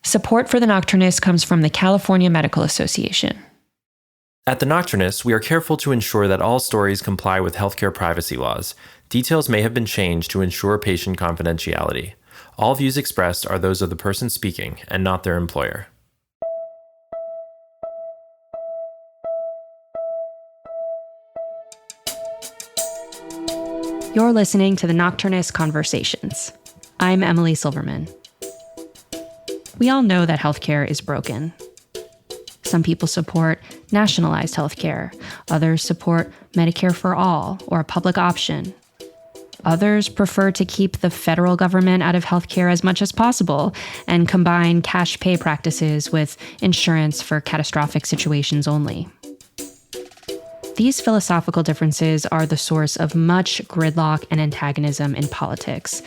Support for The Nocturnist comes from the California Medical Association. At The Nocturnist, we are careful to ensure that all stories comply with healthcare privacy laws. Details may have been changed to ensure patient confidentiality. All views expressed are those of the person speaking and not their employer. You're listening to The Nocturnist Conversations. I'm Emily Silverman. We all know that healthcare is broken. Some people support nationalized healthcare. Others support Medicare for all or a public option. Others prefer to keep the federal government out of healthcare as much as possible and combine cash pay practices with insurance for catastrophic situations only. These philosophical differences are the source of much gridlock and antagonism in politics.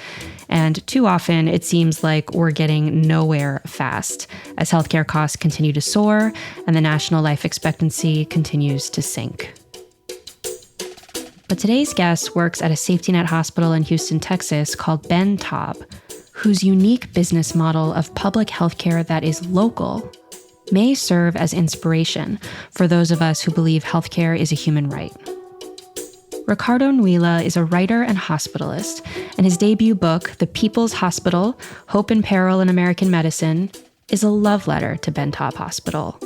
And too often, it seems like we're getting nowhere fast as healthcare costs continue to soar and the national life expectancy continues to sink. But today's guest works at a safety net hospital in Houston, Texas called Ben Taub, whose unique business model of public healthcare that is local may serve as inspiration for those of us who believe healthcare is a human right. Ricardo Nuila is a writer and hospitalist, and his debut book, The People's Hospital: Hope and Peril in American Medicine, is a love letter to Ben Taub Hospital,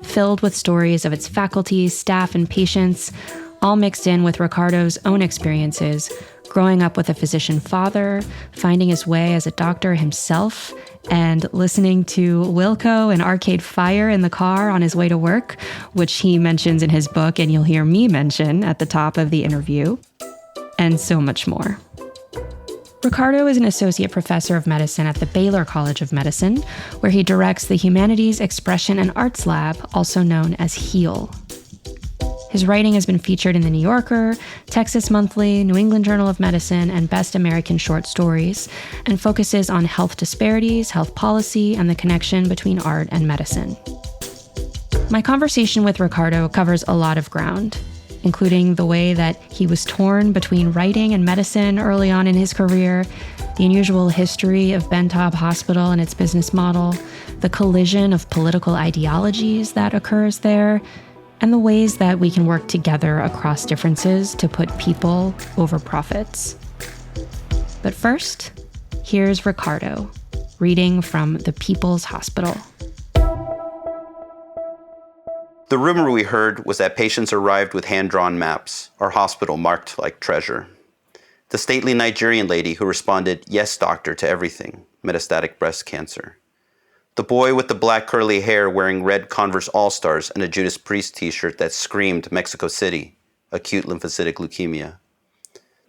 filled with stories of its faculty, staff, and patients, all mixed in with Ricardo's own experiences, growing up with a physician father, finding his way as a doctor himself, and listening to Wilco and Arcade Fire in the car on his way to work, which he mentions in his book and you'll hear me mention at the top of the interview, and so much more. Ricardo is an associate professor of medicine at the Baylor College of Medicine, where he directs the Humanities, Expression, and Arts Lab, also known as HEAL. His writing has been featured in The New Yorker, Texas Monthly, New England Journal of Medicine, and Best American Short Stories, and focuses on health disparities, health policy, and the connection between art and medicine. My conversation with Ricardo covers a lot of ground, including the way that he was torn between writing and medicine early on in his career, the unusual history of Ben Taub Hospital and its business model, the collision of political ideologies that occurs there, and the ways that we can work together across differences to put people over profits. But first, here's Ricardo, reading from The People's Hospital. The rumor we heard was that patients arrived with hand-drawn maps, our hospital marked like treasure. The stately Nigerian lady who responded, "Yes, doctor," to everything, metastatic breast cancer. The boy with the black curly hair wearing red Converse All-Stars and a Judas Priest t-shirt that screamed Mexico City, acute lymphocytic leukemia.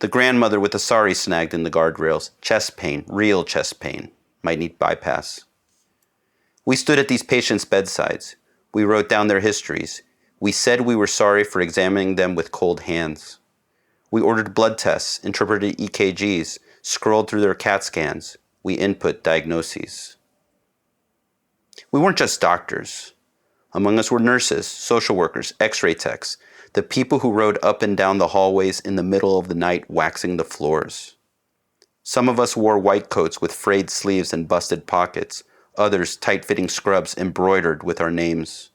The grandmother with the sari snagged in the guardrails, chest pain, real chest pain, might need bypass. We stood at these patients' bedsides. We wrote down their histories. We said we were sorry for examining them with cold hands. We ordered blood tests, interpreted EKGs, scrolled through their CAT scans. We input diagnoses. We weren't just doctors. Among us were nurses, social workers, x-ray techs, the people who rode up and down the hallways in the middle of the night waxing the floors. Some of us wore white coats with frayed sleeves and busted pockets, others tight-fitting scrubs embroidered with our names.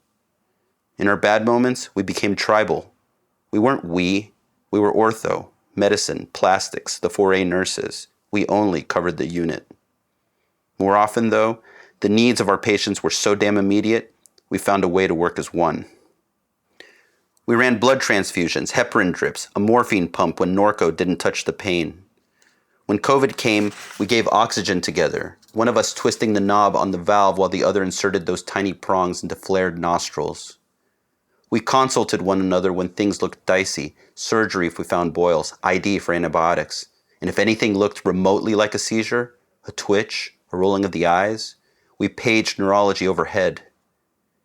In our bad moments, we became tribal. We weren't we were ortho, medicine, plastics, the 4A nurses. We only covered the unit. More often, though, the needs of our patients were so damn immediate, we found a way to work as one. We ran blood transfusions, heparin drips, a morphine pump when Norco didn't touch the pain. When COVID came, we gave oxygen together, one of us twisting the knob on the valve while the other inserted those tiny prongs into flared nostrils. We consulted one another when things looked dicey, surgery if we found boils, ID for antibiotics, and if anything looked remotely like a seizure, a twitch, a rolling of the eyes, we paged neurology overhead.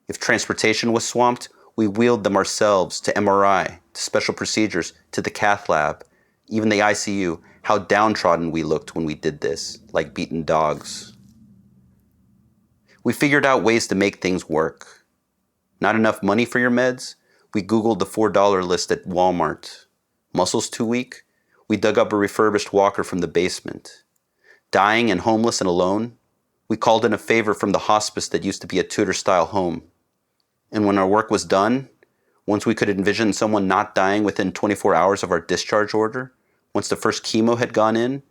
If transportation was swamped, we wheeled them ourselves to MRI, to special procedures, to the cath lab, even the ICU. How downtrodden we looked when we did this, like beaten dogs. We figured out ways to make things work. Not enough money for your meds? We Googled the $4 list at Walmart. Muscles too weak? We dug up a refurbished walker from the basement. Dying and homeless and alone? We called in a favor from the hospice that used to be a Tudor-style home. And when our work was done, once we could envision someone not dying within 24 hours of our discharge order, once the first chemo had gone in,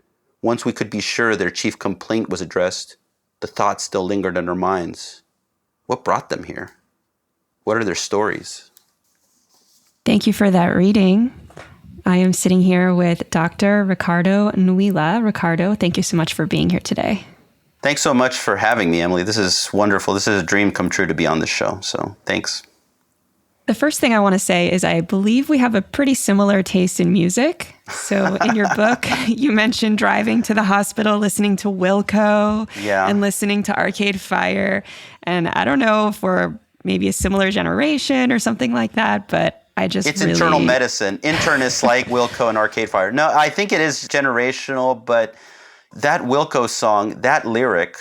once we could be sure their chief complaint was addressed, the thoughts still lingered in our minds. What brought them here? What are their stories? Thank you for that reading. I am sitting here with Dr. Ricardo Nuila. Ricardo, thank you so much for being here today. Thanks so much for having me, Emily. This is wonderful. This is a dream come true to be on this show, so thanks. The first thing I want to say is I believe we have a pretty similar taste in music. So in your book, you mentioned driving to the hospital, listening to Wilco, and listening to Arcade Fire. And I don't know if we're maybe a similar generation or something like that, but it's internal medicine. Internists like Wilco and Arcade Fire. No, I think it is generational, but that Wilco song, that lyric,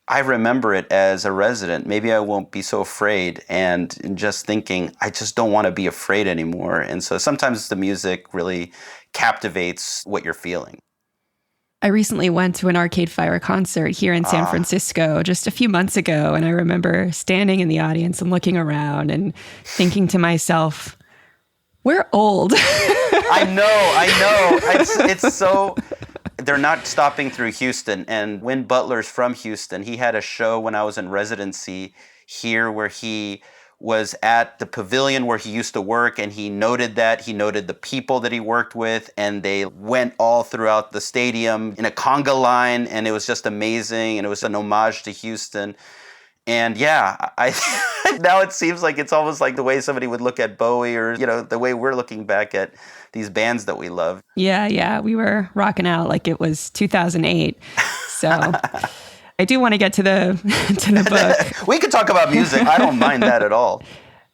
I remember it as a resident. Maybe I won't be so afraid, and just thinking, I just don't want to be afraid anymore. And so sometimes the music really captivates what you're feeling. I recently went to an Arcade Fire concert here in San Francisco just a few months ago, and I remember standing in the audience and looking around and thinking to myself, we're old. I know. It's so... They're not stopping through Houston. And Win Butler's from Houston. He had a show when I was in residency here where he was at the pavilion where he used to work, and he noted that. He noted the people that he worked with, and they went all throughout the stadium in a conga line, and it was just amazing, and it was an homage to Houston. And now it seems like it's almost like the way somebody would look at Bowie, or, the way we're looking back at these bands that we love. Yeah. We were rocking out like it was 2008. So I do want to get to the book. We could talk about music. I don't mind that at all.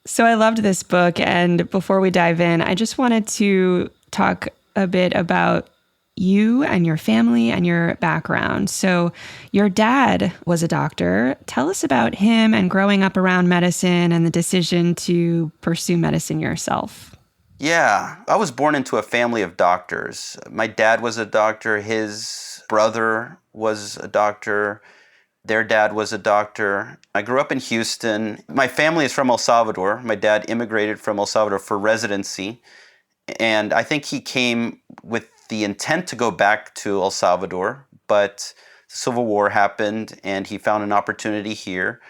So I loved this book. And before we dive in, I just wanted to talk a bit about you and your family and your background. So your dad was a doctor. Tell us about him and growing up around medicine and the decision to pursue medicine yourself. Yeah, I was born into a family of doctors. My dad was a doctor. His brother was a doctor. Their dad was a doctor. I grew up in Houston. My family is from El Salvador. My dad immigrated from El Salvador for residency. And I think he came with the intent to go back to El Salvador, but the Civil War happened and he found an opportunity here.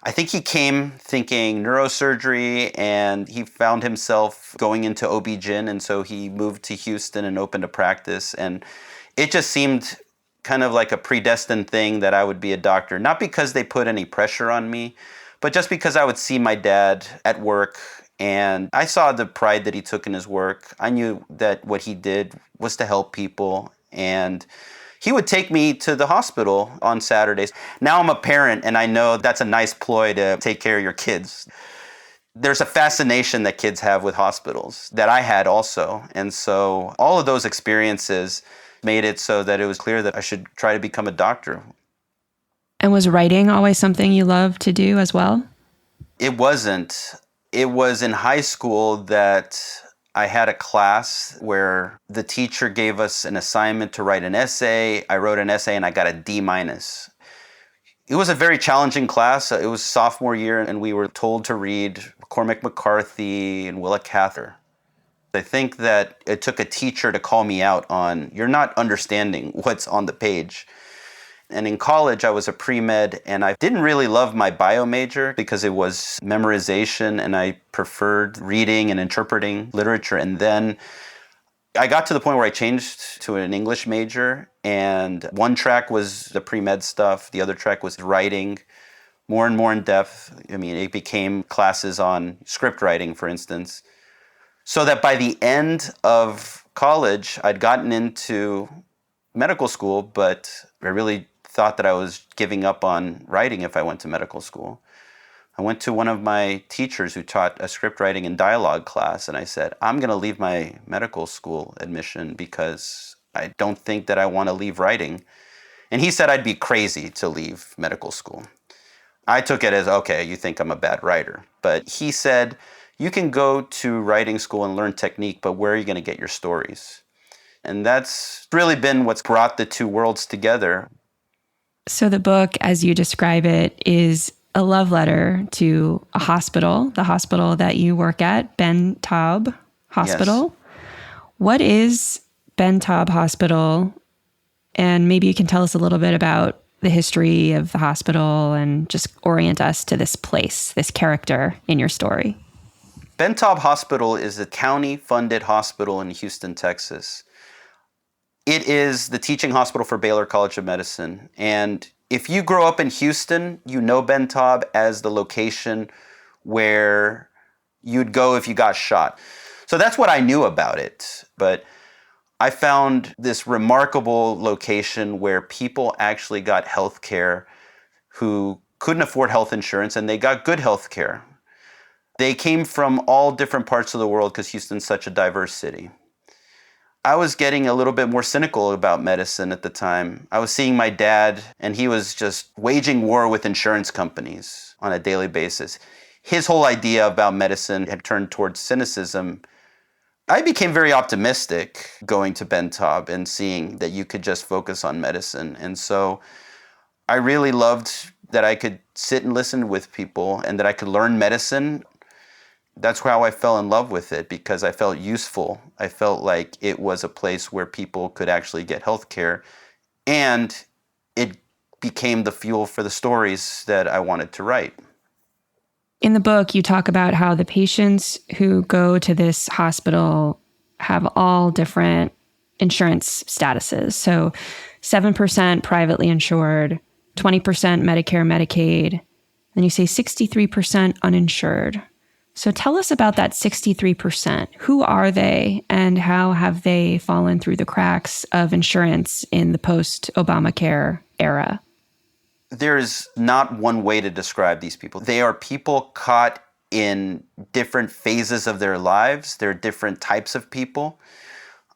I think he came thinking neurosurgery, and he found himself going into OB-GYN, and so he moved to Houston and opened a practice. And it just seemed kind of like a predestined thing that I would be a doctor, not because they put any pressure on me, but just because I would see my dad at work, and I saw the pride that he took in his work. I knew that what he did was to help people, and he would take me to the hospital on Saturdays. Now I'm a parent, and I know that's a nice ploy to take care of your kids. There's a fascination that kids have with hospitals that I had also. And so all of those experiences made it so that it was clear that I should try to become a doctor. And was writing always something you loved to do as well? It wasn't. It was in high school that I had a class where the teacher gave us an assignment to write an essay. I wrote an essay and I got a D-. It was a very challenging class. It was sophomore year, and we were told to read Cormac McCarthy and Willa Cather. I think that it took a teacher to call me out on, you're not understanding what's on the page. And in college, I was a pre-med, and I didn't really love my bio major because it was memorization, and I preferred reading and interpreting literature. And then I got to the point where I changed to an English major, and one track was the pre-med stuff. The other track was writing, more and more in depth. I mean, it became classes on script writing, for instance. So that by the end of college, I'd gotten into medical school, but I really thought that I was giving up on writing if I went to medical school. I went to one of my teachers who taught a script writing and dialogue class, and I said, I'm going to leave my medical school admission because I don't think that I want to leave writing. And he said I'd be crazy to leave medical school. I took it as, okay, you think I'm a bad writer. But he said, you can go to writing school and learn technique, but where are you going to get your stories? And that's really been what's brought the two worlds together. So the book, as you describe it, is a love letter to a hospital, the hospital that you work at, Ben Taub Hospital. Yes. What is Ben Taub Hospital? And maybe you can tell us a little bit about the history of the hospital and just orient us to this place, this character in your story. Ben Taub Hospital is a county-funded hospital in Houston, Texas. It is the teaching hospital for Baylor College of Medicine. And if you grow up in Houston, you know Ben Taub as the location where you'd go if you got shot. So that's what I knew about it. But I found this remarkable location where people actually got health care who couldn't afford health insurance, and they got good health care. They came from all different parts of the world because Houston's such a diverse city. I was getting a little bit more cynical about medicine at the time. I was seeing my dad, and he was just waging war with insurance companies on a daily basis. His whole idea about medicine had turned towards cynicism. I became very optimistic going to Ben Taub and seeing that you could just focus on medicine. And so I really loved that I could sit and listen with people and that I could learn medicine. That's how I fell in love with it, because I felt useful. I felt like it was a place where people could actually get health care, and it became the fuel for the stories that I wanted to write. In the book, you talk about how the patients who go to this hospital have all different insurance statuses. So 7% privately insured, 20% Medicare, Medicaid, and you say 63% uninsured. So tell us about that 63%. Who are they, and how have they fallen through the cracks of insurance in the post-Obamacare era? There's not one way to describe these people. They are people caught in different phases of their lives. They're different types of people.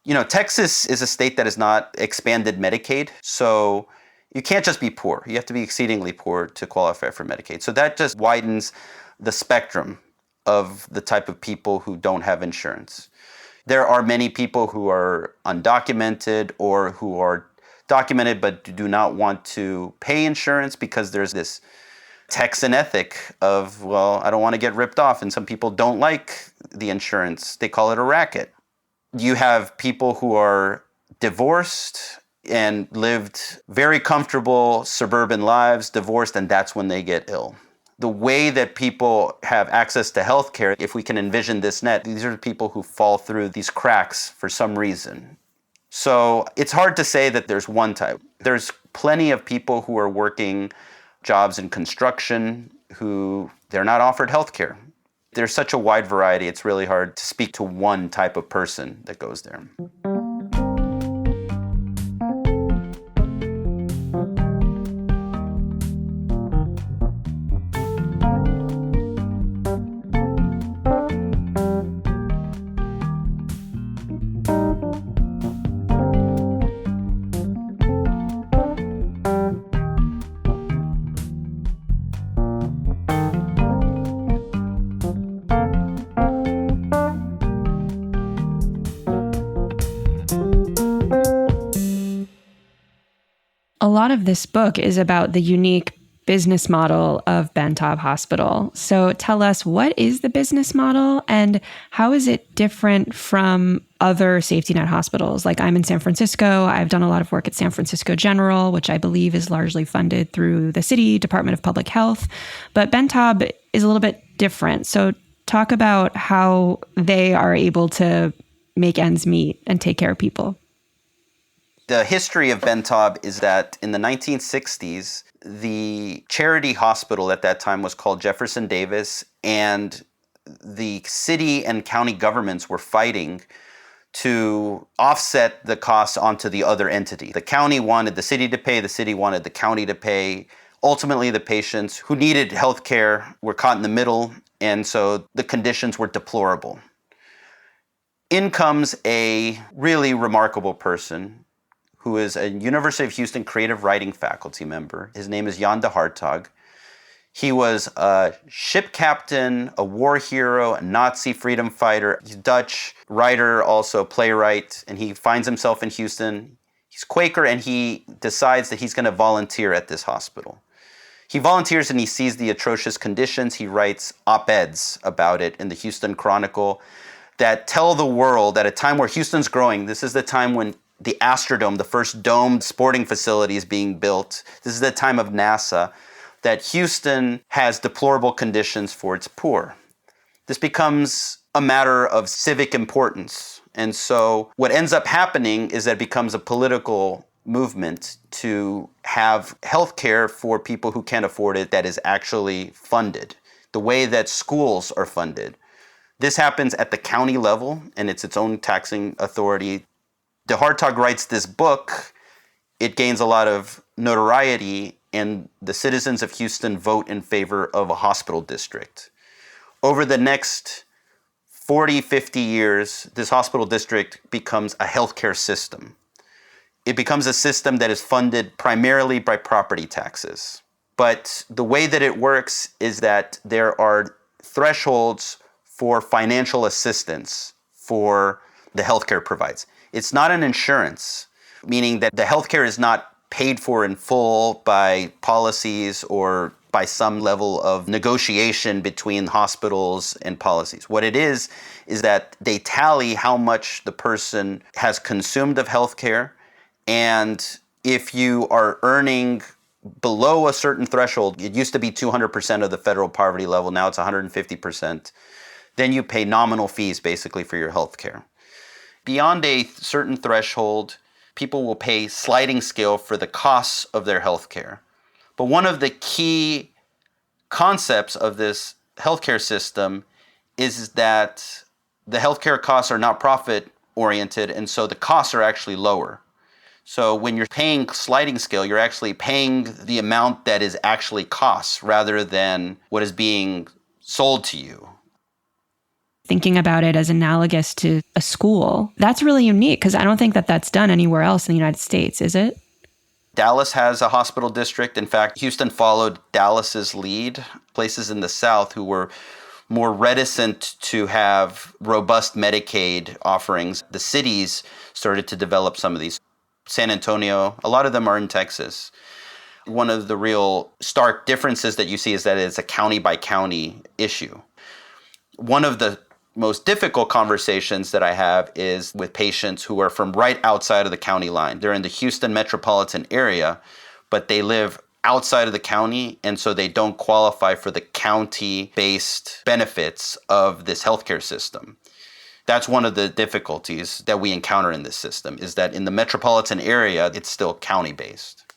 You know, Texas is a state that has not expanded Medicaid, so you can't just be poor. You have to be exceedingly poor to qualify for Medicaid. So that just widens the spectrum of the type of people who don't have insurance. There are many people who are undocumented or who are documented but do not want to pay insurance because there's this Texan ethic of, well, I don't want to get ripped off, and some people don't like the insurance. They call it a racket. You have people who are divorced and lived very comfortable suburban lives, divorced, and that's when they get ill. The way that people have access to healthcare, if we can envision this net, these are the people who fall through these cracks for some reason. So it's hard to say that there's one type. There's plenty of people who are working jobs in construction who they're not offered healthcare. There's such a wide variety, it's really hard to speak to one type of person that goes there. A lot of this book is about the unique business model of Ben Taub Hospital. So tell us, what is the business model and how is it different from other safety net hospitals? Like, I'm in San Francisco. I've done a lot of work at San Francisco General, which I believe is largely funded through the city Department of Public Health. But Ben Taub is a little bit different. So talk about how they are able to make ends meet and take care of people. The history of Ben Taub is that in the 1960s, the charity hospital at that time was called Jefferson Davis, and the city and county governments were fighting to offset the costs onto the other entity. The county wanted the city to pay, the city wanted the county to pay. Ultimately, the patients who needed health care were caught in the middle, and so the conditions were deplorable. In comes a really remarkable person who is a University of Houston creative writing faculty member. His name is Jan de Hartog. He was a ship captain, a war hero, a Nazi freedom fighter. He's a Dutch writer, also playwright, and he finds himself in Houston. He's Quaker, and he decides that he's going to volunteer at this hospital. He volunteers and he sees the atrocious conditions. He writes op-eds about it in the Houston Chronicle that tell the world at a time where Houston's growing. This is the time when the Astrodome, the first domed sporting facility, is being built. This is the time of NASA, that Houston has deplorable conditions for its poor. This becomes a matter of civic importance. And so what ends up happening is that it becomes a political movement to have healthcare for people who can't afford it that is actually funded, the way that schools are funded. This happens at the county level, and it's its own taxing authority. De Hartog writes this book. It gains a lot of notoriety, and the citizens of Houston vote in favor of a hospital district. Over the next 40, 50 years, this hospital district becomes a healthcare system. It becomes a system that is funded primarily by property taxes. But the way that it works is that there are thresholds for financial assistance for the healthcare provides. It's not an insurance, meaning that the healthcare is not paid for in full by policies or by some level of negotiation between hospitals and policies. What it is that they tally how much the person has consumed of healthcare, and if you are earning below a certain threshold, it used to be 200% of the federal poverty level, now it's 150%, then you pay nominal fees basically for your healthcare. Beyond a certain threshold, people will pay sliding scale for the costs of their healthcare. But one of the key concepts of this healthcare system is that the healthcare costs are not profit oriented, and so the costs are actually lower. So when you're paying sliding scale, you're actually paying the amount that is actually costs rather than what is being sold to you. Thinking about it as analogous to a school, that's really unique because I don't think that that's done anywhere else in the United States, is it? Dallas has a hospital district. In fact, Houston followed Dallas's lead. Places in the South who were more reticent to have robust Medicaid offerings, the cities started to develop some of these. San Antonio, a lot of them are in Texas. One of the real stark differences that you see is that it's a county by county issue. One of the most difficult conversations that I have is with patients who are from right outside of the county line. They're in the Houston metropolitan area, but they live outside of the county, and so they don't qualify for the county-based benefits of this healthcare system. That's one of the difficulties that we encounter in this system, is that in the metropolitan area, it's still county-based.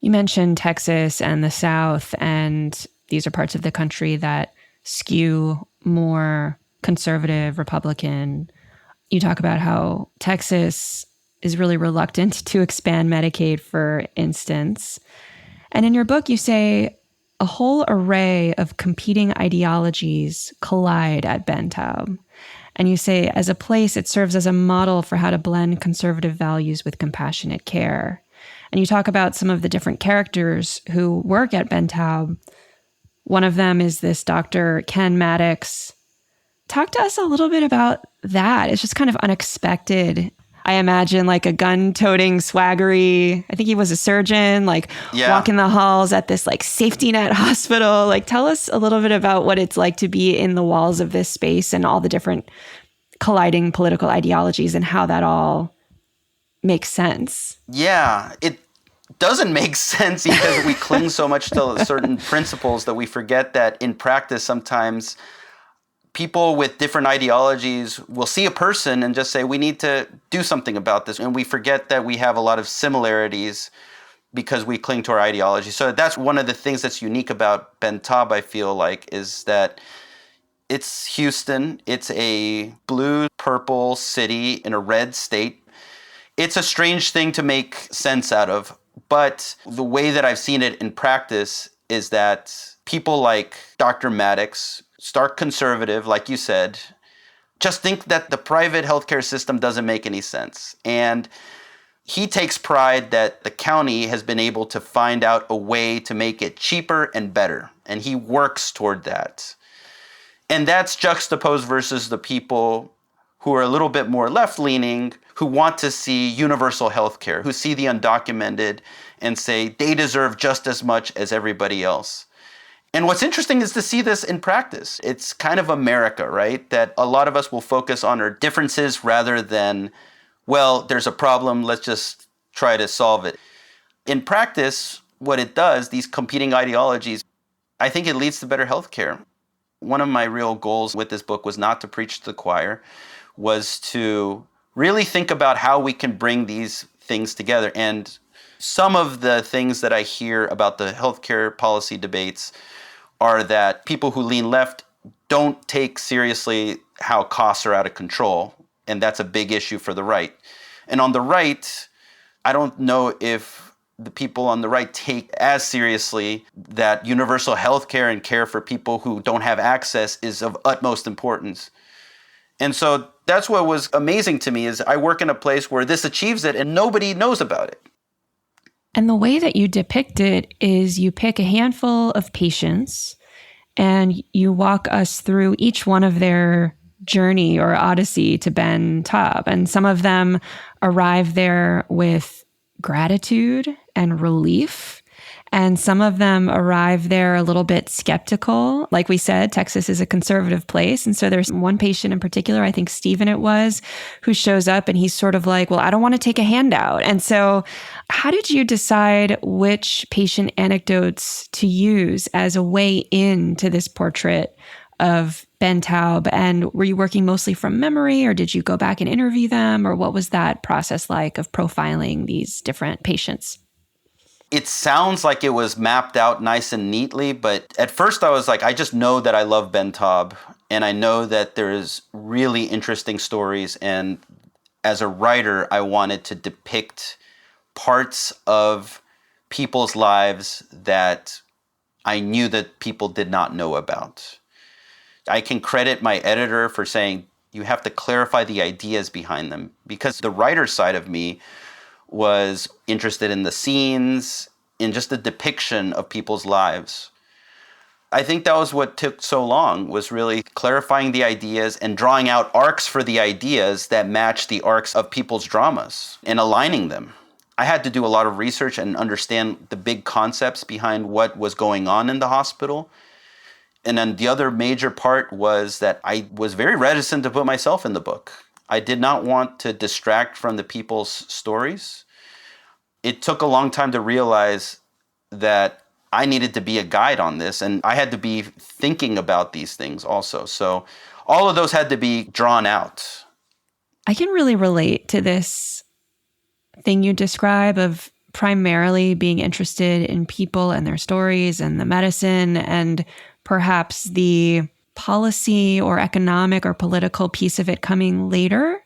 You mentioned Texas and the South, and these are parts of the country that skew more conservative, Republican. You talk about how Texas is really reluctant to expand Medicaid, for instance. And in your book, you say a whole array of competing ideologies collide at Ben Taub. And you say, as a place, it serves as a model for how to blend conservative values with compassionate care. And you talk about some of the different characters who work at Ben Taub. One of them is this Dr. Ken Maddox. Talk to us a little bit about that. It's just kind of unexpected. I imagine like a gun-toting swaggery, I think he was a surgeon, walking the halls at this like safety net hospital. Like, tell us a little bit about what it's like to be in the walls of this space and all the different colliding political ideologies and how that all makes sense. Yeah, it doesn't make sense because we cling so much to certain principles that we forget that in practice sometimes people with different ideologies will see a person and just say, we need to do something about this. And we forget that we have a lot of similarities because we cling to our ideology. So that's one of the things that's unique about Ben Taub, I feel like, is that it's Houston. It's a blue-purple city in a red state. It's a strange thing to make sense out of. But the way that I've seen it in practice is that people like Dr. Maddox, stark conservative, like you said, just think that the private healthcare system doesn't make any sense. And he takes pride that the county has been able to find out a way to make it cheaper and better. And he works toward that. And that's juxtaposed versus the people who are a little bit more left-leaning, who want to see universal health care, who see the undocumented and say they deserve just as much as everybody else. And what's interesting is to see this in practice. It's kind of America, right? That a lot of us will focus on our differences rather than, well, there's a problem, let's just try to solve it. In practice, what it does, these competing ideologies, I think it leads to better healthcare. One of my real goals with this book was not to preach to the choir, was to really think about how we can bring these things together. And some of the things that I hear about the healthcare policy debates are that people who lean left don't take seriously how costs are out of control, and that's a big issue for the right. And on the right, I don't know if the people on the right take as seriously that universal health care and care for people who don't have access is of utmost importance. And so that's what was amazing to me is I work in a place where this achieves it and nobody knows about it. And the way that you depict it is you pick a handful of patients and you walk us through each one of their journey or odyssey to Ben Taub. And some of them arrive there with gratitude and relief. And some of them arrive there a little bit skeptical. Like we said, Texas is a conservative place. And so there's one patient in particular, I think Stephen it was, who shows up and he's sort of like, well, I don't want to take a handout. And so how did you decide which patient anecdotes to use as a way into this portrait of Ben Taub? And were you working mostly from memory, or did you go back and interview them? Or what was that process like of profiling these different patients? It sounds like it was mapped out nice and neatly, but at first I was like, I just know that I love Ben Taub, and I know that there's really interesting stories. And as a writer, I wanted to depict parts of people's lives that I knew that people did not know about. I can credit my editor for saying, you have to clarify the ideas behind them, because the writer side of me was interested in the scenes, in just the depiction of people's lives. I think that was what took so long, was really clarifying the ideas and drawing out arcs for the ideas that match the arcs of people's dramas and aligning them. I had to do a lot of research and understand the big concepts behind what was going on in the hospital. And then the other major part was that I was very reticent to put myself in the book. I did not want to distract from the people's stories. It took a long time to realize that I needed to be a guide on this, and I had to be thinking about these things also. So all of those had to be drawn out. I can really relate to this thing you describe of primarily being interested in people and their stories and the medicine, and perhaps the policy or economic or political piece of it coming later.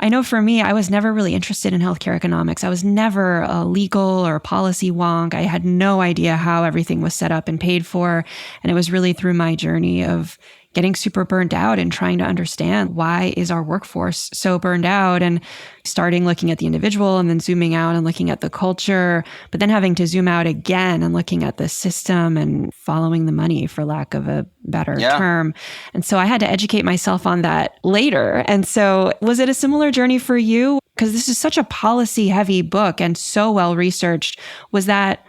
I know for me, I was never really interested in healthcare economics. I was never a legal or policy wonk. I had no idea how everything was set up and paid for. And it was really through my journey of getting super burned out and trying to understand why is our workforce so burned out, and starting looking at the individual and then zooming out and looking at the culture, but then having to zoom out again and looking at the system and following the money, for lack of a better term. And so I had to educate myself on that later. And so was it a similar journey for you? Because this is such a policy heavy book and so well researched. Was that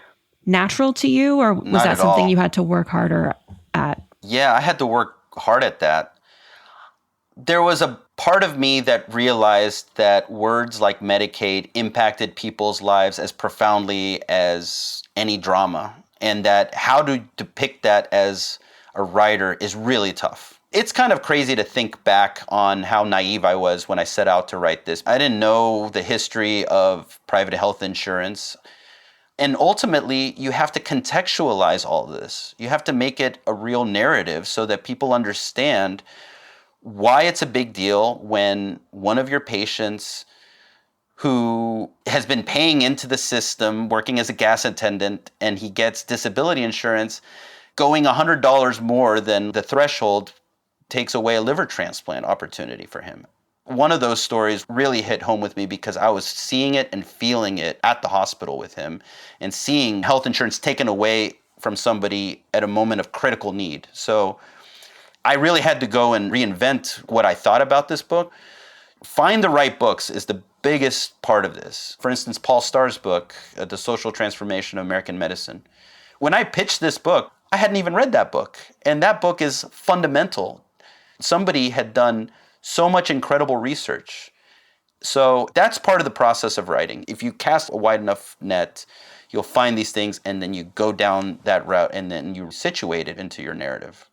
natural to you, or was that something you had to work harder at? Yeah, I had to work hard at that. There was a part of me that realized that words like Medicaid impacted people's lives as profoundly as any drama, and that how to depict that as a writer is really tough. It's kind of crazy to think back on how naive I was when I set out to write this. I didn't know the history of private health insurance. And ultimately, you have to contextualize all this. You have to make it a real narrative so that people understand why it's a big deal when one of your patients who has been paying into the system, working as a gas attendant, and he gets disability insurance, going $100 more than the threshold takes away a liver transplant opportunity for him. One of those stories really hit home with me because I was seeing it and feeling it at the hospital with him, and seeing health insurance taken away from somebody at a moment of critical need. So I really had to go and reinvent what I thought about this book. Find the right books is the biggest part of this. For instance, Paul Starr's book, The Social Transformation of American Medicine. When I pitched this book, I hadn't even read that book. And that book is fundamental. Somebody had done so much incredible research. So that's part of the process of writing. If you cast a wide enough net, you'll find these things, and then you go down that route, and then you situate it into your narrative.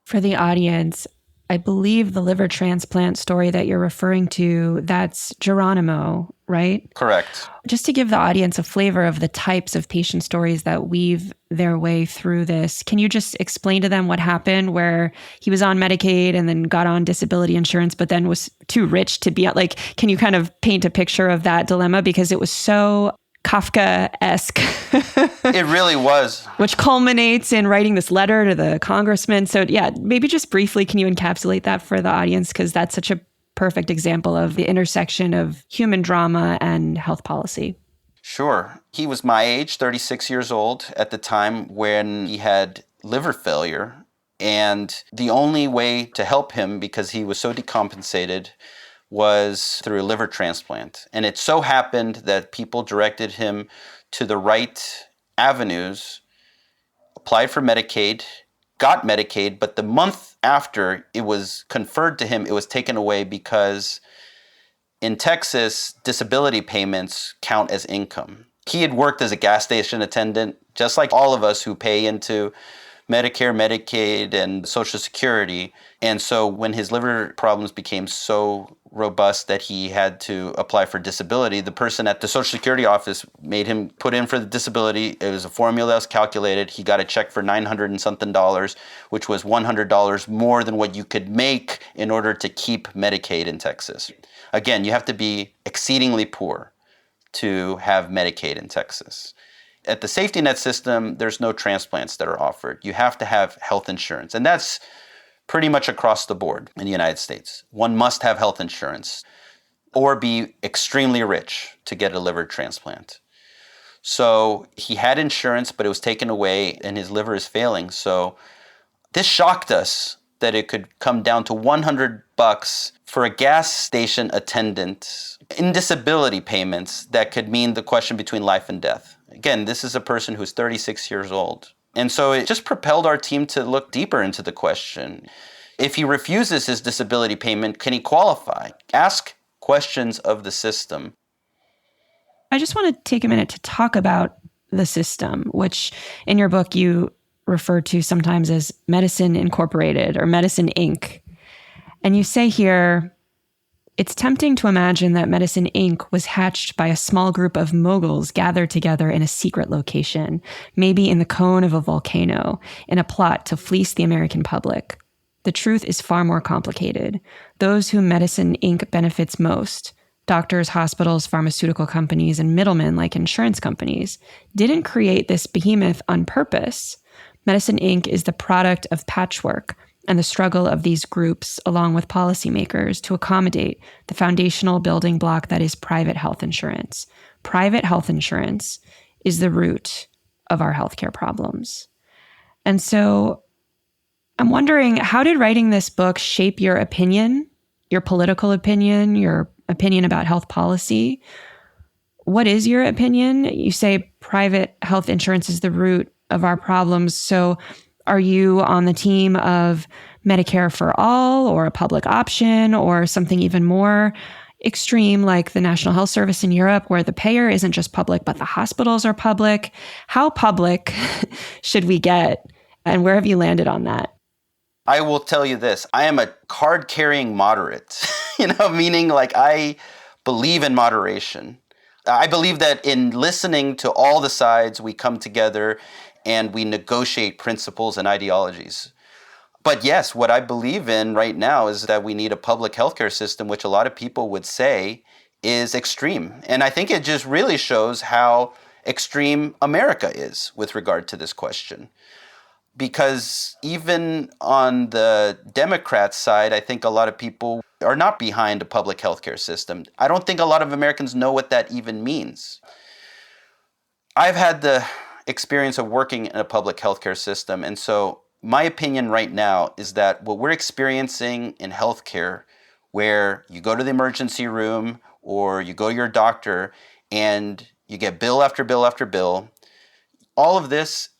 For the audience, I believe the liver transplant story that you're referring to, that's Geronimo, right? Correct. Just to give the audience a flavor of the types of patient stories that weave their way through this, can you just explain to them what happened where he was on Medicaid and then got on disability insurance, but then was too rich to be like, can you kind of paint a picture of that dilemma? Because it was so Kafka-esque. It really was. Which culminates in writing this letter to the congressman. So yeah, maybe just briefly, can you encapsulate that for the audience? Because that's such a perfect example of the intersection of human drama and health policy. Sure. He was my age, 36 years old at the time when he had liver failure. And the only way to help him, because he was so decompensated, was through a liver transplant. And it so happened that people directed him to the right avenues, applied for Medicaid, got Medicaid, but the month after it was conferred to him, it was taken away because in Texas, disability payments count as income. He had worked as a gas station attendant, just like all of us who pay into Medicare, Medicaid, and Social Security. And so when his liver problems became so robust that he had to apply for disability, the person at the Social Security office made him put in for the disability. It was a formula that was calculated. He got a check for $900 and something, which was $100 more than what you could make in order to keep Medicaid in Texas. Again, you have to be exceedingly poor to have Medicaid in Texas. At the safety net system, there's no transplants that are offered. You have to have health insurance. And that's pretty much across the board in the United States. One must have health insurance or be extremely rich to get a liver transplant. So he had insurance, but it was taken away and his liver is failing. So this shocked us that it could come down to $100 for a gas station attendant in disability payments that could mean the question between life and death. Again, this is a person who's 36 years old. And so it just propelled our team to look deeper into the question. If he refuses his disability payment, can he qualify? Ask questions of the system. I just want to take a minute to talk about the system, which in your book you refer to sometimes as Medicine Incorporated or Medicine Inc. And you say here, it's tempting to imagine that Medicine Inc. was hatched by a small group of moguls gathered together in a secret location, maybe in the cone of a volcano, in a plot to fleece the American public. The truth is far more complicated. Those whom Medicine Inc. benefits most, doctors, hospitals, pharmaceutical companies, and middlemen like insurance companies, didn't create this behemoth on purpose. Medicine Inc. is the product of patchwork and the struggle of these groups, along with policymakers, to accommodate the foundational building block that is private health insurance. Private health insurance is the root of our healthcare problems. And so I'm wondering, how did writing this book shape your opinion, your political opinion, your opinion about health policy? What is your opinion? You say private health insurance is the root of our problems. So are you on the team of Medicare for all or a public option or something even more extreme like the National Health Service in Europe where the payer isn't just public, but the hospitals are public? How public should we get? And where have you landed on that? I will tell you this. I am a card-carrying moderate, meaning like I believe in moderation. I believe that in listening to all the sides, we come together and we negotiate principles and ideologies. But yes, what I believe in right now is that we need a public healthcare system, which a lot of people would say is extreme. And I think it just really shows how extreme America is with regard to this question. Because even on the Democrat side, I think a lot of people are not behind a public healthcare system. I don't think a lot of Americans know what that even means. I've had the experience of working in a public healthcare system, and so my opinion right now is that what we're experiencing in healthcare where you go to the emergency room or you go to your doctor and you get bill after bill after bill. All of this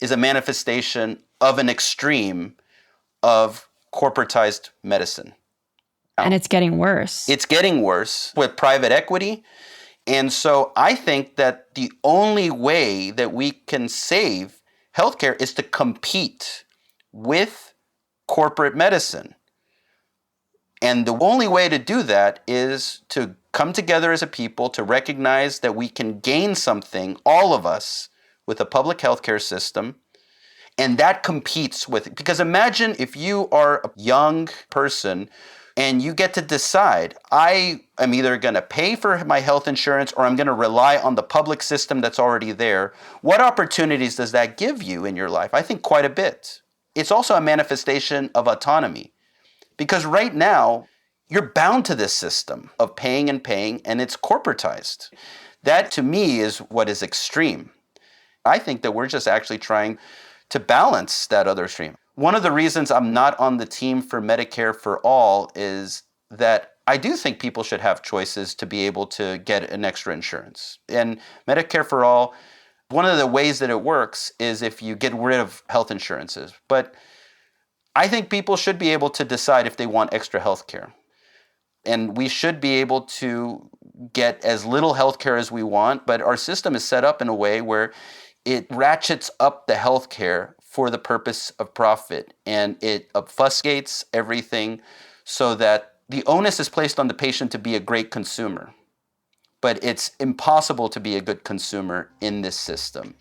is a manifestation of an extreme of corporatized medicine. And it's getting worse. It's getting worse with private equity. And so I think that the only way that we can save healthcare is to compete with corporate medicine. And the only way to do that is to come together as a people to recognize that we can gain something, all of us, with a public healthcare system. And that competes with it. Because imagine if you are a young person and you get to decide, I am either going to pay for my health insurance or I'm going to rely on the public system that's already there. What opportunities does that give you in your life? I think quite a bit. It's also a manifestation of autonomy. Because right now, you're bound to this system of paying, and it's corporatized. That, to me, is what is extreme. I think that we're just actually trying to balance that other extreme. One of the reasons I'm not on the team for Medicare for All is that I do think people should have choices to be able to get an extra insurance. And Medicare for All, one of the ways that it works is if you get rid of health insurances. But I think people should be able to decide if they want extra health care. And we should be able to get as little health care as we want, but our system is set up in a way where it ratchets up the health care for the purpose of profit, and it obfuscates everything so that the onus is placed on the patient to be a great consumer. But it's impossible to be a good consumer in this system.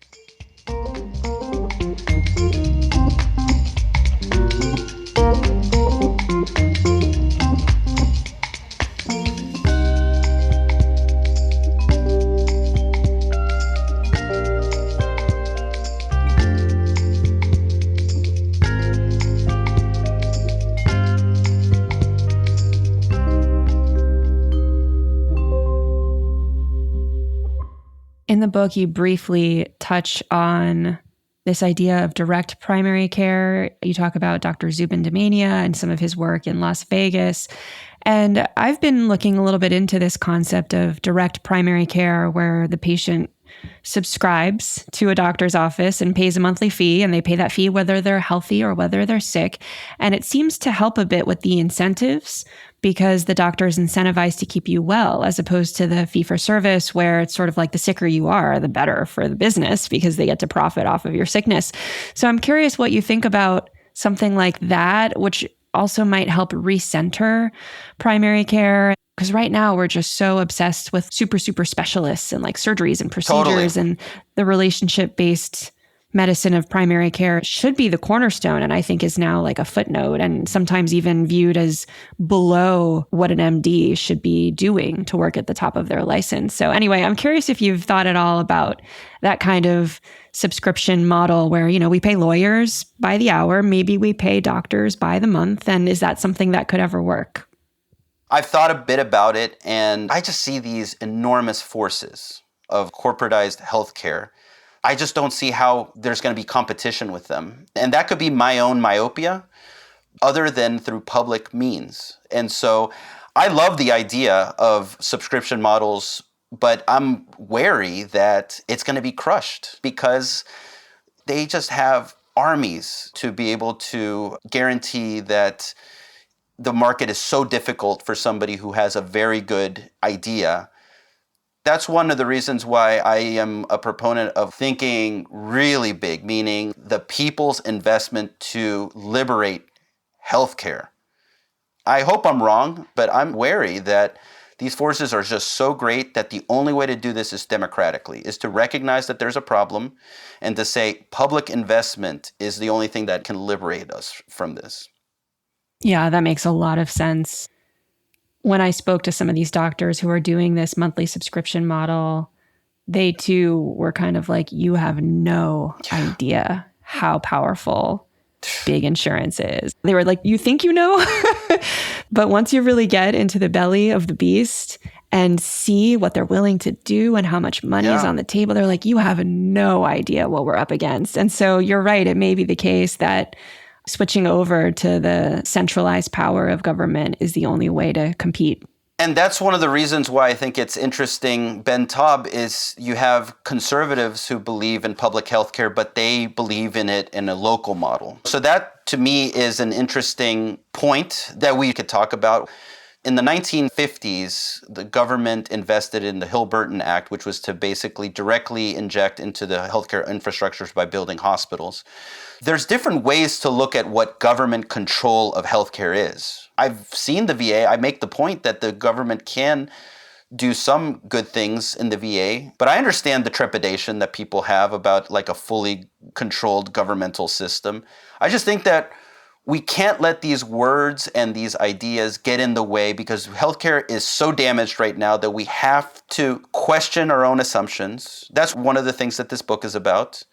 In the book, you briefly touch on this idea of direct primary care. You talk about Dr. Zubin Damania and some of his work in Las Vegas. And I've been looking a little bit into this concept of direct primary care where the patient subscribes to a doctor's office and pays a monthly fee, and they pay that fee whether they're healthy or whether they're sick. And it seems to help a bit with the incentives because the doctor is incentivized to keep you well, as opposed to the fee-for-service where it's sort of like the sicker you are, the better for the business because they get to profit off of your sickness. So I'm curious what you think about something like that, which also might help recenter primary care. Because right now we're just so obsessed with super specialists and like surgeries and procedures. Totally. And the relationship-based medicine of primary care should be the cornerstone, and I think is now like a footnote and sometimes even viewed as below what an MD should be doing to work at the top of their license. So anyway, I'm curious if you've thought at all about that kind of subscription model where, you know, we pay lawyers by the hour, maybe we pay doctors by the month, and is that something that could ever work? I've thought a bit about it, and I just see these enormous forces of corporatized healthcare. I just don't see how there's going to be competition with them. And that could be my own myopia, other than through public means. And so I love the idea of subscription models, but I'm wary that it's going to be crushed because they just have armies to be able to guarantee that the market is so difficult for somebody who has a very good idea. That's one of the reasons why I am a proponent of thinking really big, meaning the people's investment to liberate healthcare. I hope I'm wrong, but I'm wary that these forces are just so great that the only way to do this is democratically, is to recognize that there's a problem and to say public investment is the only thing that can liberate us from this. Yeah, that makes a lot of sense. When I spoke to some of these doctors who are doing this monthly subscription model, they too were kind of like, you have no idea how powerful big insurance is. They were like, you think you know? But once you really get into the belly of the beast and see what they're willing to do and how much money is on the table, they're like, you have no idea what we're up against. And so you're right. It may be the case that switching over to the centralized power of government is the only way to compete. And that's one of the reasons why I think it's interesting, Ben Taub, is you have conservatives who believe in public health care, but they believe in it in a local model. So that, to me, is an interesting point that we could talk about. In the 1950s, the government invested in the Hill-Burton Act, which was to basically directly inject into the healthcare infrastructures by building hospitals. There's different ways to look at what government control of healthcare is. I've seen the VA. I make the point that the government can do some good things in the VA, but I understand the trepidation that people have about like a fully controlled governmental system. I just think that we can't let these words and these ideas get in the way, because healthcare is so damaged right now that we have to question our own assumptions. That's one of the things that this book is about.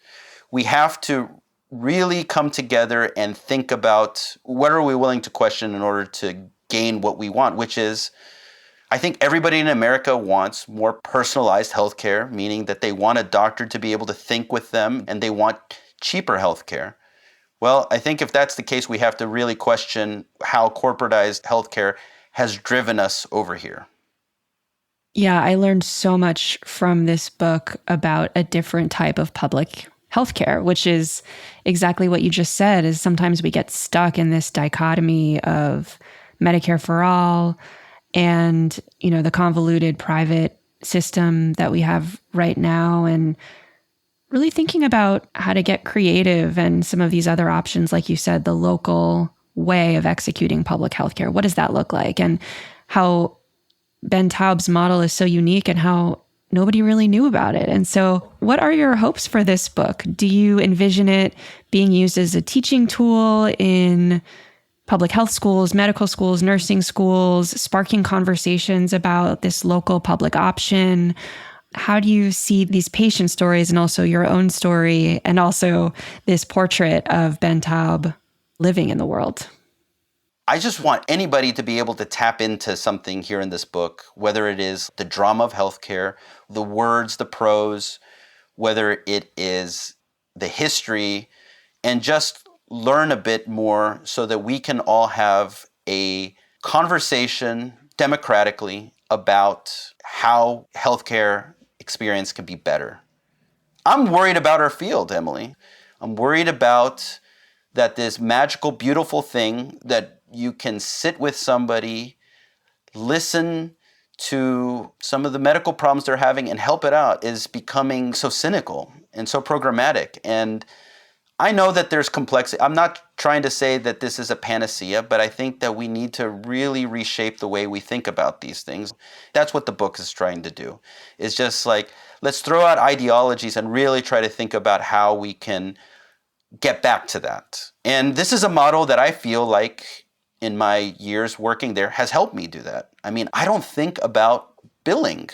We have to really come together and think about what are we willing to question in order to gain what we want, which is, I think everybody in America wants more personalized healthcare, meaning that they want a doctor to be able to think with them, and they want cheaper healthcare. Well, I think if that's the case, we have to really question how corporatized healthcare has driven us over here. Yeah, I learned so much from this book about a different type of public healthcare, which is exactly what you just said, is sometimes we get stuck in this dichotomy of Medicare for all and, the convoluted private system that we have right now, and really thinking about how to get creative and some of these other options, like you said, the local way of executing public healthcare. What does that look like? And how Ben Taub's model is so unique and how nobody really knew about it. And so what are your hopes for this book? Do you envision it being used as a teaching tool in public health schools, medical schools, nursing schools, sparking conversations about this local public option? How do you see these patient stories and also your own story and also this portrait of Ben Taub living in the world? I just want anybody to be able to tap into something here in this book, whether it is the drama of healthcare, the words, the prose, whether it is the history, and just learn a bit more so that we can all have a conversation democratically about how healthcare experience can be better. I'm worried about our field, Emily. I'm worried about that this magical, beautiful thing that you can sit with somebody, listen to some of the medical problems they're having and help it out is becoming so cynical and so programmatic. And I know that there's complexity. I'm not trying to say that this is a panacea, but I think that we need to really reshape the way we think about these things. That's what the book is trying to do. It's just like, let's throw out ideologies and really try to think about how we can get back to that. And this is a model that I feel like in my years working there has helped me do that. I mean, I don't think about billing.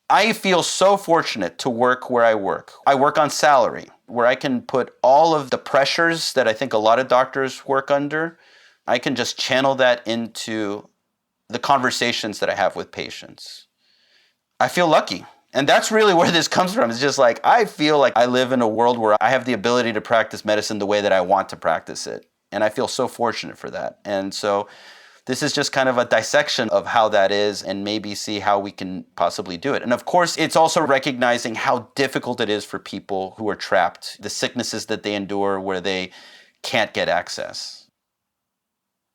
I feel so fortunate to work where I work. I work on salary, where I can put all of the pressures that I think a lot of doctors work under, I can just channel that into the conversations that I have with patients. I feel lucky. And that's really where this comes from. It's just like, I feel like I live in a world where I have the ability to practice medicine the way that I want to practice it. And I feel so fortunate for that. And so this is just kind of a dissection of how that is and maybe see how we can possibly do it. And of course, it's also recognizing how difficult it is for people who are trapped, the sicknesses that they endure where they can't get access.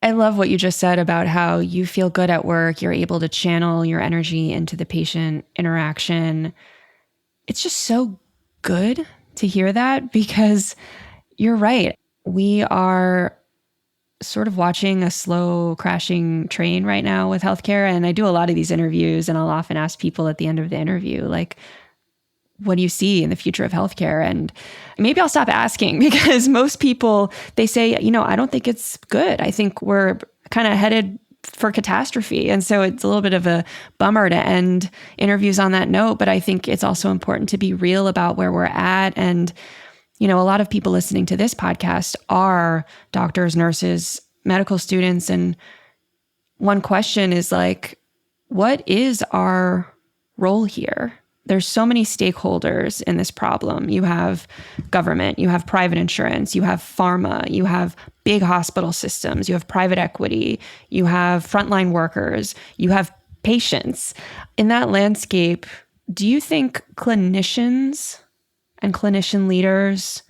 I love what you just said about how you feel good at work. You're able to channel your energy into the patient interaction. It's just so good to hear that, because you're right. We are sort of watching a slow crashing train right now with healthcare. And I do a lot of these interviews, and I'll often ask people at the end of the interview, like, what do you see in the future of healthcare? And maybe I'll stop asking, because most people, they say, I don't think it's good. I think we're kind of headed for catastrophe. And so it's a little bit of a bummer to end interviews on that note. But I think it's also important to be real about where we're at. And, a lot of people listening to this podcast are doctors, nurses, medical students. And one question is like, what is our role here? there's so many stakeholders in this problem. You have government, you have private insurance, you have pharma, you have big hospital systems, you have private equity, you have frontline workers, you have patients. In that landscape, do you think clinicians and clinician leaders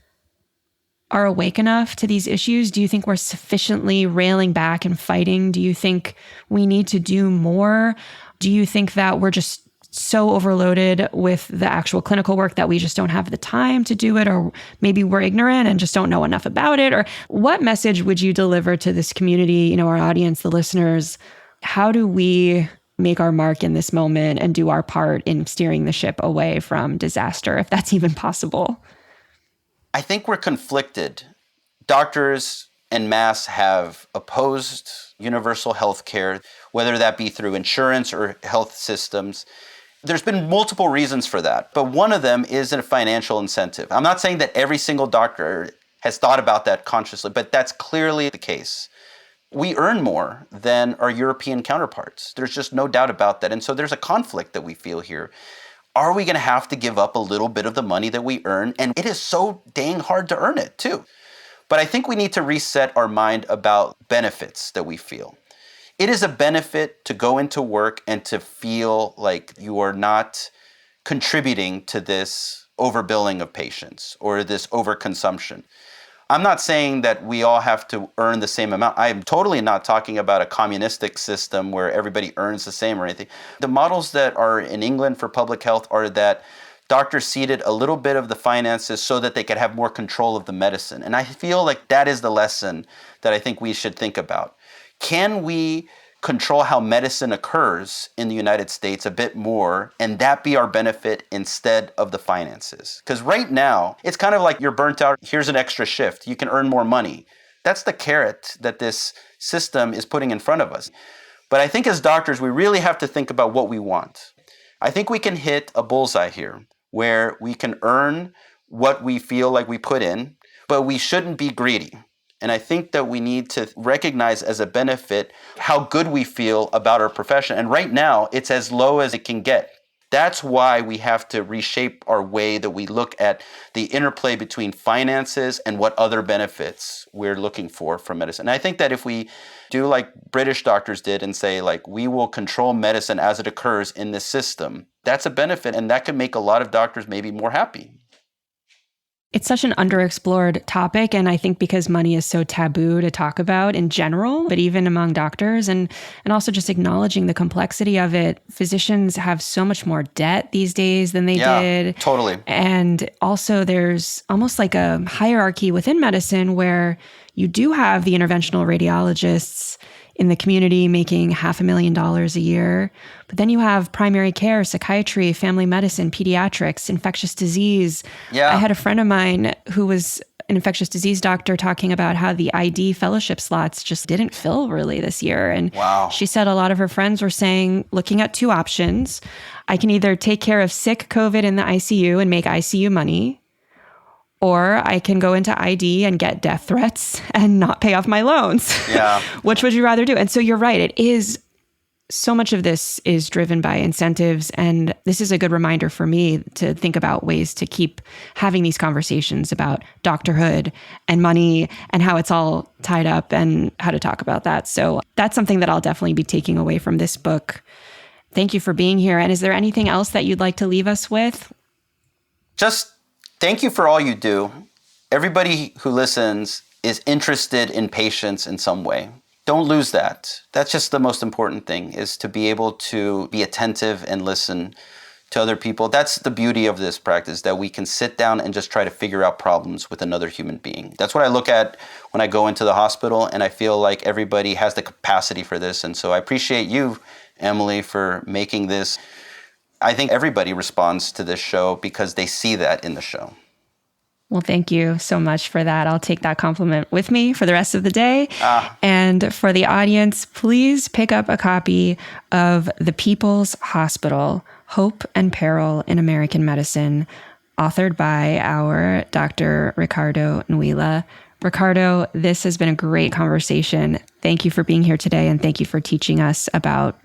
are awake enough to these issues? Do you think we're sufficiently railing back and fighting? Do you think we need to do more? Do you think that we're just so overloaded with the actual clinical work that we just don't have the time to do it? Or maybe we're ignorant and just don't know enough about it? Or what message would you deliver to this community, our audience, the listeners? How do we make our mark in this moment and do our part in steering the ship away from disaster, if that's even possible? I think we're conflicted. Doctors en masse have opposed universal health care, whether that be through insurance or health systems. There's been multiple reasons for that, but one of them is a financial incentive. I'm not saying that every single doctor has thought about that consciously, but that's clearly the case. We earn more than our European counterparts. There's just no doubt about that. And so there's a conflict that we feel here. Are we going to have to give up a little bit of the money that we earn? And it is so dang hard to earn it too. But I think we need to reset our mind about benefits that we feel. It is a benefit to go into work and to feel like you are not contributing to this overbilling of patients or this overconsumption. I'm not saying that we all have to earn the same amount. I am totally not talking about a communistic system where everybody earns the same or anything. The models that are in England for public health are that doctors ceded a little bit of the finances so that they could have more control of the medicine. And I feel like that is the lesson that I think we should think about. Can we control how medicine occurs in the United States a bit more, and that be our benefit instead of the finances? Because right now, it's kind of like you're burnt out, here's an extra shift, you can earn more money. That's the carrot that this system is putting in front of us. But I think as doctors, we really have to think about what we want. I think we can hit a bullseye here, where we can earn what we feel like we put in, but we shouldn't be greedy. And I think that we need to recognize as a benefit how good we feel about our profession. And right now, it's as low as it can get. That's why we have to reshape our way that we look at the interplay between finances and what other benefits we're looking for from medicine. And I think that if we do like British doctors did and say, like, we will control medicine as it occurs in this system, that's a benefit. And that can make a lot of doctors maybe more happy. It's such an underexplored topic, and I think because money is so taboo to talk about in general, but even among doctors, and also just acknowledging the complexity of it. Physicians have so much more debt these days than they did. Totally. And also there's almost like a hierarchy within medicine where you do have the interventional radiologists in the community making $500,000 a year. But then you have primary care, psychiatry, family medicine, pediatrics, infectious disease. Yeah. I had a friend of mine who was an infectious disease doctor talking about how the ID fellowship slots just didn't fill really this year. And she said a lot of her friends were saying, looking at two options. I can either take care of sick COVID in the ICU and make ICU money, or I can go into ID and get death threats and not pay off my loans. Yeah. Which would you rather do? And so you're right. It is, so much of this is driven by incentives. And this is a good reminder for me to think about ways to keep having these conversations about doctorhood and money and how it's all tied up and how to talk about that. So that's something that I'll definitely be taking away from this book. Thank you for being here. And is there anything else that you'd like to leave us with? Just thank you for all you do. Everybody who listens is interested in patients in some way. Don't lose that. That's just the most important thing, is to be able to be attentive and listen to other people. That's the beauty of this practice, that we can sit down and just try to figure out problems with another human being. That's what I look at when I go into the hospital, and I feel like everybody has the capacity for this. And so I appreciate you, Emily, for making this. I think everybody responds to this show because they see that in the show. Well, thank you so much for that. I'll take that compliment with me for the rest of the day. And for the audience, please pick up a copy of The People's Hospital, Hope and Peril in American Medicine, authored by our Dr. Ricardo Nuila. Ricardo, this has been a great conversation. Thank you for being here today, and thank you for teaching us about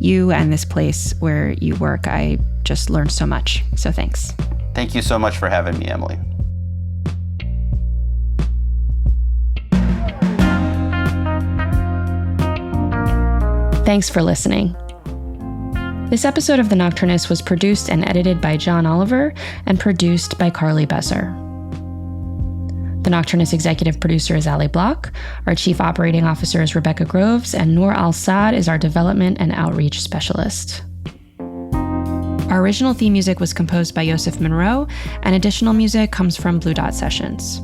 You and this place where you work, I just learned so much. So thanks. Thank you so much for having me, Emily. Thanks for listening. This episode of The Nocturnist was produced and edited by John Oliver and produced by Carly Besser. The Nocturnist executive producer is Ali Block, our chief operating officer is Rebecca Groves, and Noor Al-Saad is our development and outreach specialist. Our original theme music was composed by Yosef Monroe, and additional music comes from Blue Dot Sessions.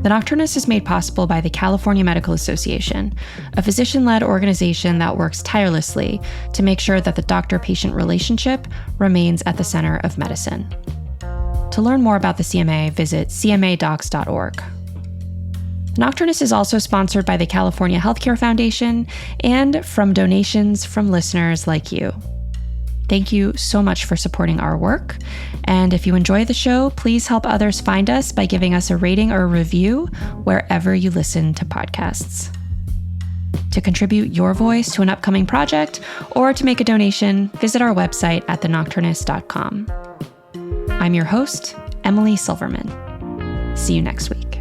The Nocturnist is made possible by the California Medical Association, a physician-led organization that works tirelessly to make sure that the doctor-patient relationship remains at the center of medicine. To learn more about the CMA, visit cmadocs.org. The Nocturnist is also sponsored by the California Healthcare Foundation and from donations from listeners like you. Thank you so much for supporting our work. And if you enjoy the show, please help others find us by giving us a rating or a review wherever you listen to podcasts. To contribute your voice to an upcoming project or to make a donation, visit our website at thenocturnist.com. I'm your host, Emily Silverman. See you next week.